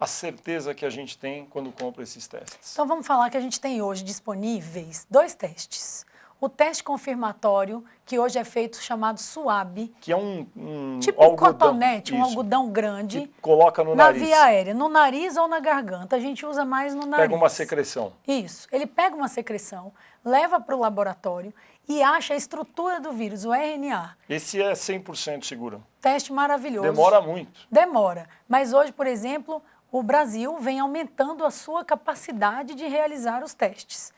a certeza que a gente tem quando compra esses testes? Então vamos falar que a gente tem hoje disponíveis 2 testes. O teste confirmatório, que hoje é feito, chamado SUAB. Que é um tipo algodão, cotonete, um isso, algodão grande. Que coloca no na nariz. Via aérea, no nariz ou na garganta. A gente usa mais no nariz. Pega uma secreção. Isso. Ele pega uma secreção, leva para o laboratório e acha a estrutura do vírus, o RNA. Esse é 100% seguro. Teste maravilhoso. Demora muito. Demora. Mas hoje, por exemplo, o Brasil vem aumentando a sua capacidade de realizar os testes.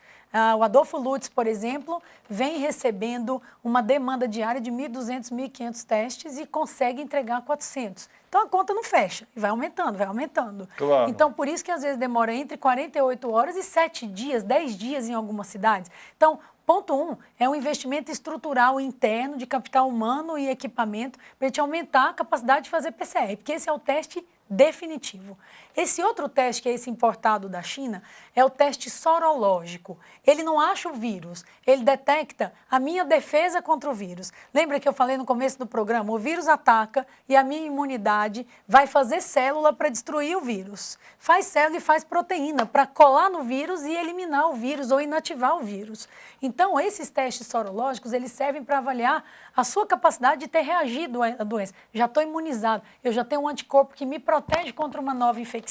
O Adolfo Lutz, por exemplo, vem recebendo uma demanda diária de 1.200, 1.500 testes e consegue entregar 400. Então a conta não fecha, e vai aumentando, vai aumentando. Claro. Então por isso que às vezes demora entre 48 horas e 7 dias, 10 dias em algumas cidades. Então, ponto 1 é um investimento estrutural interno de capital humano e equipamento para a gente aumentar a capacidade de fazer PCR, porque esse é o teste definitivo. Esse outro teste, que é esse importado da China, é o teste sorológico. Ele não acha o vírus, ele detecta a minha defesa contra o vírus. Lembra que eu falei no começo do programa? O vírus ataca e a minha imunidade vai fazer célula para destruir o vírus. Faz célula e faz proteína para colar no vírus e eliminar o vírus ou inativar o vírus. Então, esses testes sorológicos, eles servem para avaliar a sua capacidade de ter reagido à doença. Já estou imunizado, eu já tenho um anticorpo que me protege contra uma nova infecção.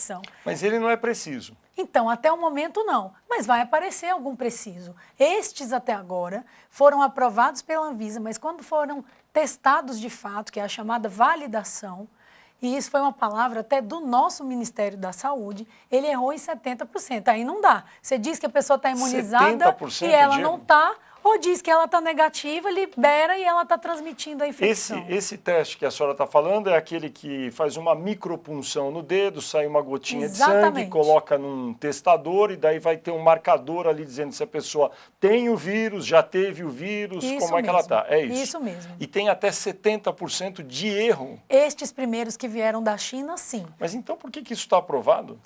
Mas ele não é preciso. Então, até o momento não, mas vai aparecer algum preciso. Estes, até agora, foram aprovados pela Anvisa, mas quando foram testados de fato, que é a chamada validação, e isso foi uma palavra até do nosso Ministério da Saúde, ele errou em 70%. Aí não dá. Você diz que a pessoa está imunizada e ela não está, ou diz que ela está negativa, libera e ela está transmitindo a infecção. Esse teste que a senhora está falando é aquele que faz uma micropunção no dedo, sai uma gotinha de sangue, coloca num testador e daí vai ter um marcador ali dizendo se a pessoa tem o vírus, já teve o vírus, isso como é que ela está. É isso. Isso mesmo. E tem até 70% de erro. Estes primeiros que vieram da China, sim. Mas então por que isso está aprovado?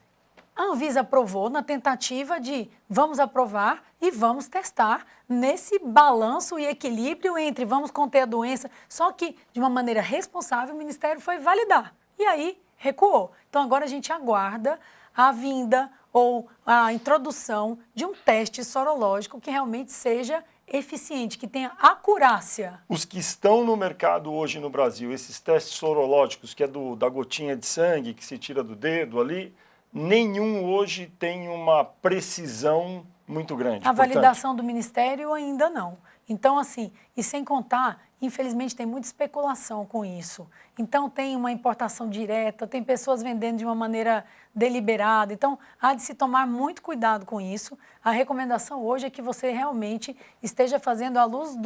A Anvisa aprovou na tentativa de vamos aprovar e vamos testar nesse balanço e equilíbrio entre vamos conter a doença, só que de uma maneira responsável o Ministério foi validar e aí recuou. Então agora a gente aguarda a vinda ou a introdução de um teste sorológico que realmente seja eficiente, que tenha acurácia. Os que estão no mercado hoje no Brasil, esses testes sorológicos, que é da gotinha de sangue que se tira do dedo ali, nenhum hoje tem uma precisão muito grande. A validação do Ministério ainda não. Então, assim, e sem contar, infelizmente tem muita especulação com isso. Então, tem uma importação direta, tem pessoas vendendo de uma maneira deliberada. Então, há de se tomar muito cuidado com isso. A recomendação hoje é que você realmente esteja fazendo à luz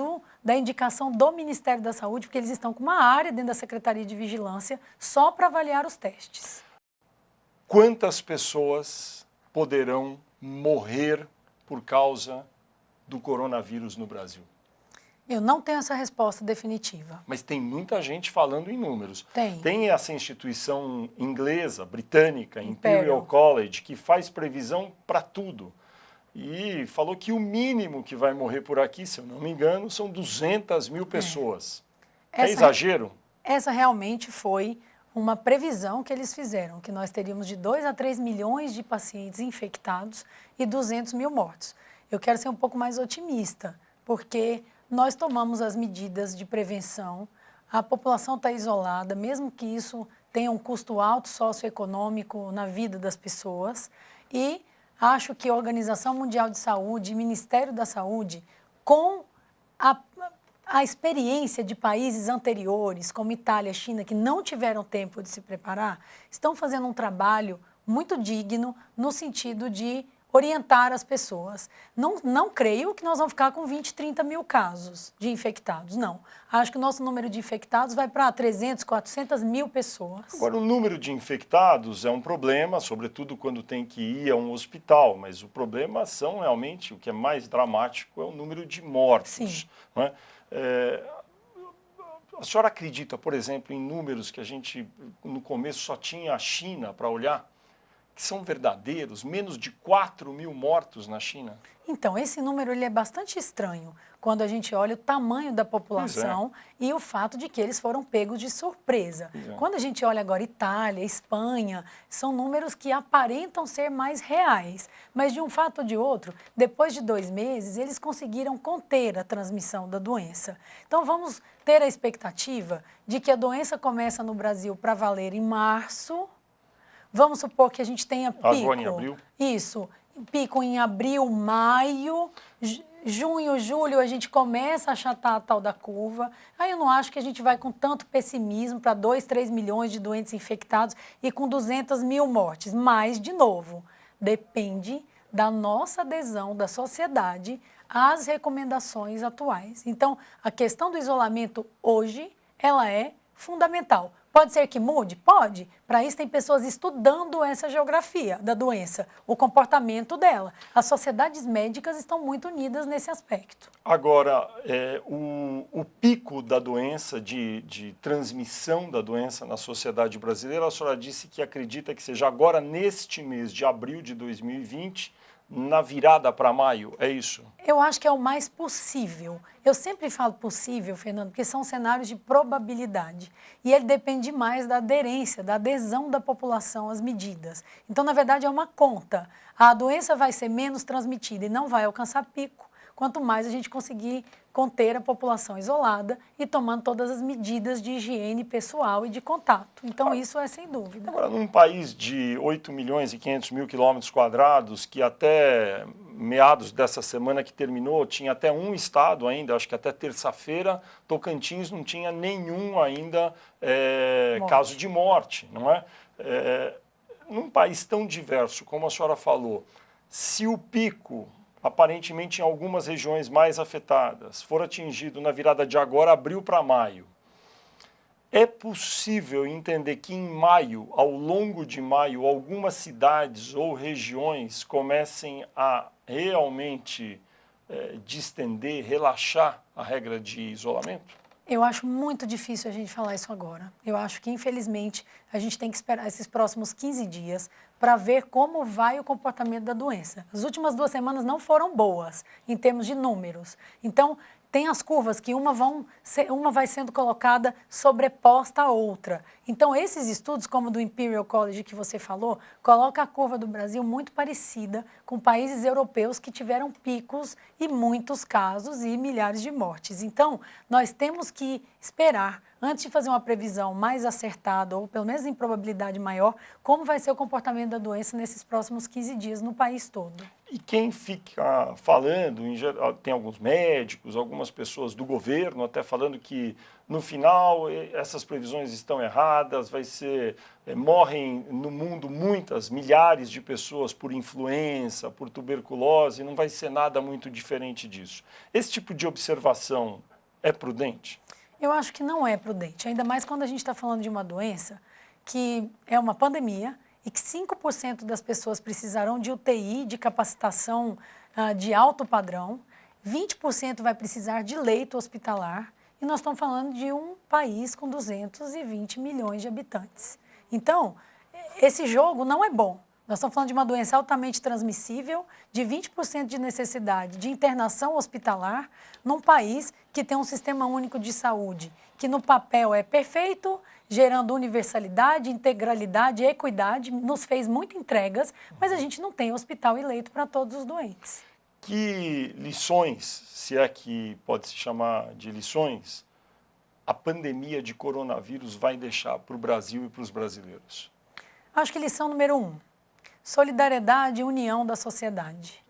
da indicação do Ministério da Saúde, porque eles estão com uma área dentro da Secretaria de Vigilância só para avaliar os testes. Quantas pessoas poderão morrer por causa do coronavírus no Brasil? Eu não tenho essa resposta definitiva. Mas tem muita gente falando em números. Tem. Tem essa instituição inglesa, britânica, Imperial College, que faz previsão para tudo. E falou que o mínimo que vai morrer por aqui, se eu não me engano, são 200 mil pessoas. É exagero? Essa realmente foi uma previsão que eles fizeram, que nós teríamos de 2 a 3 milhões de pacientes infectados e 200 mil mortos. Eu quero ser um pouco mais otimista, porque nós tomamos as medidas de prevenção, a população está isolada, mesmo que isso tenha um custo alto socioeconômico na vida das pessoas, e acho que a Organização Mundial de Saúde e Ministério da Saúde, com a experiência de países anteriores, como Itália e China, que não tiveram tempo de se preparar, estão fazendo um trabalho muito digno no sentido de orientar as pessoas. Não creio que nós vamos ficar com 20, 30 mil casos de infectados, não. Acho que o nosso número de infectados vai para 300, 400 mil pessoas. Agora, o número de infectados é um problema, sobretudo quando tem que ir a um hospital, mas o problema são realmente, o que é mais dramático, é o número de mortos. Sim. Não é? A senhora acredita, por exemplo, em números que a gente, no começo, só tinha a China para olhar, que são verdadeiros? Menos de 4 mil mortos na China? Então, esse número ele é bastante estranho quando a gente olha o tamanho da população e o fato de que eles foram pegos de surpresa. Quando a gente olha agora Itália, Espanha, são números que aparentam ser mais reais. Mas de um fato ou de outro, depois de 2 meses, eles conseguiram conter a transmissão da doença. Então, vamos ter a expectativa de que a doença começa no Brasil para valer em março. Vamos supor que a gente tenha pico. Agora em abril? Isso. Pico em abril, maio, junho, julho, a gente começa a achatar a tal da curva. Aí eu não acho que a gente vai com tanto pessimismo para 2, 3 milhões de doentes infectados e com 200 mil mortes. Mas, de novo, depende da nossa adesão da sociedade às recomendações atuais. Então, a questão do isolamento hoje, ela é fundamental. Pode ser que mude? Pode. Para isso tem pessoas estudando essa geografia da doença, o comportamento dela. As sociedades médicas estão muito unidas nesse aspecto. Agora, o pico da doença, de transmissão da doença na sociedade brasileira, a senhora disse que acredita que seja agora neste mês de abril de 2020, na virada para maio, é isso? Eu acho que é o mais possível. Eu sempre falo possível, Fernando, porque são cenários de probabilidade. E ele depende mais da aderência, da adesão da população às medidas. Então, na verdade, é uma conta. A doença vai ser menos transmitida e não vai alcançar pico, quanto mais a gente conseguir conter a população isolada e tomando todas as medidas de higiene pessoal e de contato. Então, isso é sem dúvida. Agora, num país de 8 milhões e 500 mil quilômetros quadrados, que até meados dessa semana que terminou, tinha até um estado ainda, acho que até terça-feira, Tocantins não tinha nenhum ainda caso de morte, não é? Num país tão diverso, como a senhora falou, se o pico, aparentemente em algumas regiões mais afetadas, for atingido na virada de agora, abril para maio, é possível entender que em maio, ao longo de maio, algumas cidades ou regiões comecem a realmente distender, relaxar a regra de isolamento? Eu acho muito difícil a gente falar isso agora. Eu acho que, infelizmente, a gente tem que esperar esses próximos 15 dias para ver como vai o comportamento da doença. As últimas 2 semanas não foram boas em termos de números. Então, tem as curvas que uma vai sendo colocada sobreposta à outra. Então, esses estudos, como o do Imperial College que você falou, coloca a curva do Brasil muito parecida com países europeus que tiveram picos e muitos casos e milhares de mortes. Então, nós temos que esperar, antes de fazer uma previsão mais acertada, ou pelo menos em probabilidade maior, como vai ser o comportamento da doença nesses próximos 15 dias no país todo. E quem fica falando, em geral, tem alguns médicos, algumas pessoas do governo até falando que no final essas previsões estão erradas, morrem no mundo milhares de pessoas por influenza, por tuberculose, não vai ser nada muito diferente disso. Esse tipo de observação é prudente? Eu acho que não é prudente, ainda mais quando a gente está falando de uma doença que é uma pandemia, e que 5% das pessoas precisarão de UTI, de capacitação de alto padrão, 20% vai precisar de leito hospitalar, e nós estamos falando de um país com 220 milhões de habitantes. Então, esse jogo não é bom. Nós estamos falando de uma doença altamente transmissível, de 20% de necessidade de internação hospitalar, num país que tem um sistema único de saúde, que no papel é perfeito, gerando universalidade, integralidade, equidade, nos fez muitas entregas, mas a gente não tem hospital e leito para todos os doentes. Que lições, se é que pode se chamar de lições, a pandemia de coronavírus vai deixar para o Brasil e para os brasileiros? Acho que lição número 1, solidariedade e união da sociedade.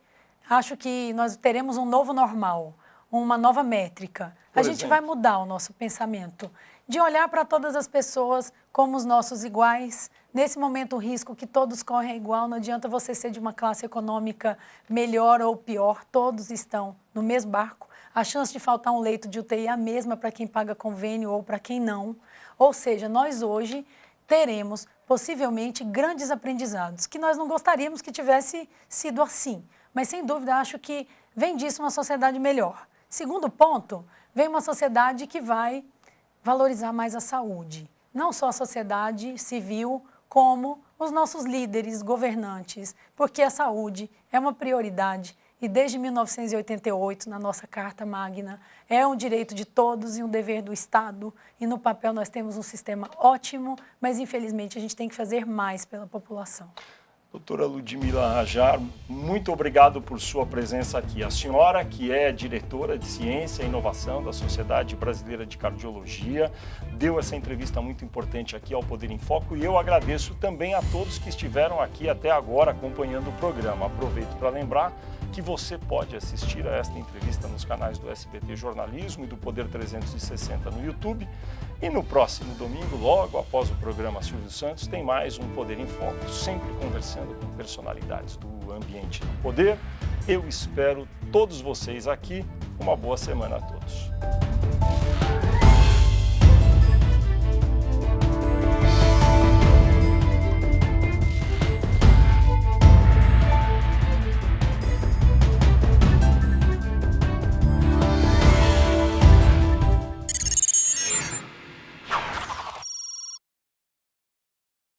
Acho que nós teremos um novo normal, uma nova métrica. A gente vai mudar o nosso pensamento, de olhar para todas as pessoas como os nossos iguais. Nesse momento, o risco que todos correm é igual, não adianta você ser de uma classe econômica melhor ou pior, todos estão no mesmo barco. A chance de faltar um leito de UTI é a mesma para quem paga convênio ou para quem não. Ou seja, nós hoje teremos possivelmente grandes aprendizados, que nós não gostaríamos que tivesse sido assim. Mas, sem dúvida, acho que vem disso uma sociedade melhor. Segundo ponto, vem uma sociedade que vai valorizar mais a saúde. Não só a sociedade civil, como os nossos líderes, governantes, porque a saúde é uma prioridade e desde 1988, na nossa Carta Magna, é um direito de todos e um dever do Estado. E no papel nós temos um sistema ótimo, mas infelizmente a gente tem que fazer mais pela população. Doutora Ludmila Rajar, muito obrigado por sua presença aqui. A senhora, que é diretora de Ciência e Inovação da Sociedade Brasileira de Cardiologia, deu essa entrevista muito importante aqui ao Poder em Foco e eu agradeço também a todos que estiveram aqui até agora acompanhando o programa. Aproveito para lembrar que você pode assistir a esta entrevista nos canais do SBT Jornalismo e do Poder 360 no YouTube. E no próximo domingo, logo após o programa Silvio Santos, tem mais um Poder em Foco, sempre conversando com personalidades do ambiente do poder. Eu espero todos vocês aqui. Uma boa semana a todos.